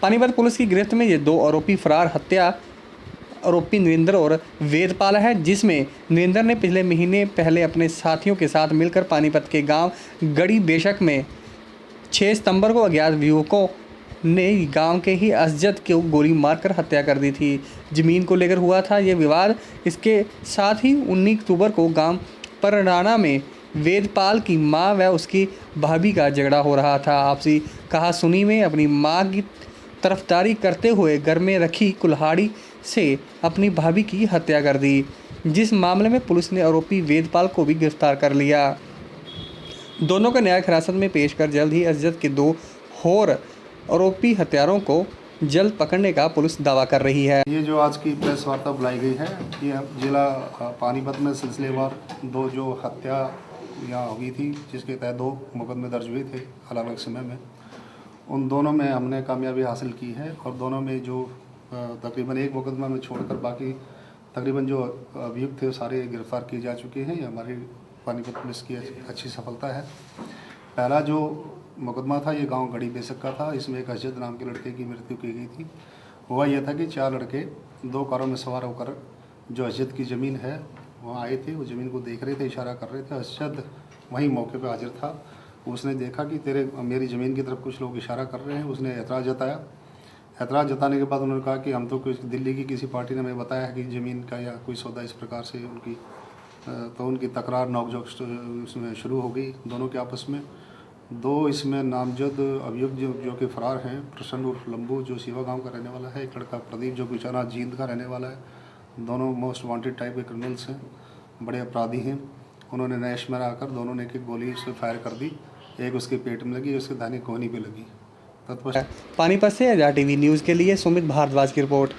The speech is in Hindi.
पानीपत पुलिस की गिरफ्त में ये दो आरोपी फरार हत्या आरोपी नरेंद्र और वेदपाल है, जिसमें नरेंद्र ने पिछले महीने पहले अपने साथियों के साथ मिलकर पानीपत के गांव गड़ी बेशक में 6 सितंबर को अज्ञात युवकों ने गांव के ही असजद को गोली मारकर हत्या कर दी थी। जमीन को लेकर हुआ था ये विवाद। इसके साथ ही 19 अक्टूबर को गांव परडाना में वेदपाल की मां व उसकी भाभी का झगड़ा हो रहा था। आपसी कहासुनी में अपनी मां की तरफदारी करते हुए घर में रखी कुल्हाड़ी से अपनी भाभी की हत्या कर दी, जिस मामले में पुलिस ने आरोपी वेदपाल को भी गिरफ्तार कर लिया। दोनों को न्यायिक हिरासत में पेश कर जल्द ही असजद के 2 और आरोपी हत्यारों को जल्द पकड़ने का पुलिस दावा कर रही है। ये जो आज की प्रेस वार्ता बुलाई गई है, ये जिला पानीपत में सिलसिलेवार 2 जो हत्या यहाँ हुई थी, जिसके तहत 2 मुकदमे दर्ज हुए थे अलग अलग समय में। उन दोनों में हमने कामयाबी हासिल की है और दोनों में जो तकरीबन 1 मुकदमा में छोड़कर बाकी तकरीबन जो अभियुक्त थे सारे गिरफ्तार किए जा चुके हैं। ये हमारी पानीपत पुलिस की अच्छी सफलता है। पहला जो मुकदमा था ये गांव गड़ी बेशक का था। इसमें एक असजद नाम के लड़के की मृत्यु की गई थी। हुआ यह था कि 4 लड़के 2 कारों में सवार होकर जो असजद की ज़मीन है वहाँ आए थे। वो ज़मीन को देख रहे थे, इशारा कर रहे थे। असजद वहीं मौके पर हाजिर था। उसने देखा कि मेरी ज़मीन की तरफ कुछ लोग इशारा कर रहे हैं। उसने एतराज़ जताया। एतराज़ जताने के बाद उन्होंने कहा कि हम तो कुछ दिल्ली की किसी पार्टी ने हमें बताया है कि ज़मीन का या कोई सौदा इस प्रकार से उनकी तकरार नोकझोंक उसमें शुरू हो गई दोनों के आपस में। 2 इसमें नामजद अभियुक्त जो कि फरार हैं, प्रसन्न उर्फ लंबू जो सीवा गांव का रहने वाला है, एक लड़का प्रदीप जो गुचाना जींद का रहने वाला है। दोनों मोस्ट वांटेड टाइप के क्रिमिनल्स हैं, बड़े अपराधी हैं। उन्होंने नैश में आकर दोनों ने एक गोली से फायर कर दी। एक उसके पेट में लगी, उसके दाहिने कोहनी पे लगी। पानीपत से आज़ाद टीवी न्यूज़ के लिए सुमित भारद्वाज की रिपोर्ट।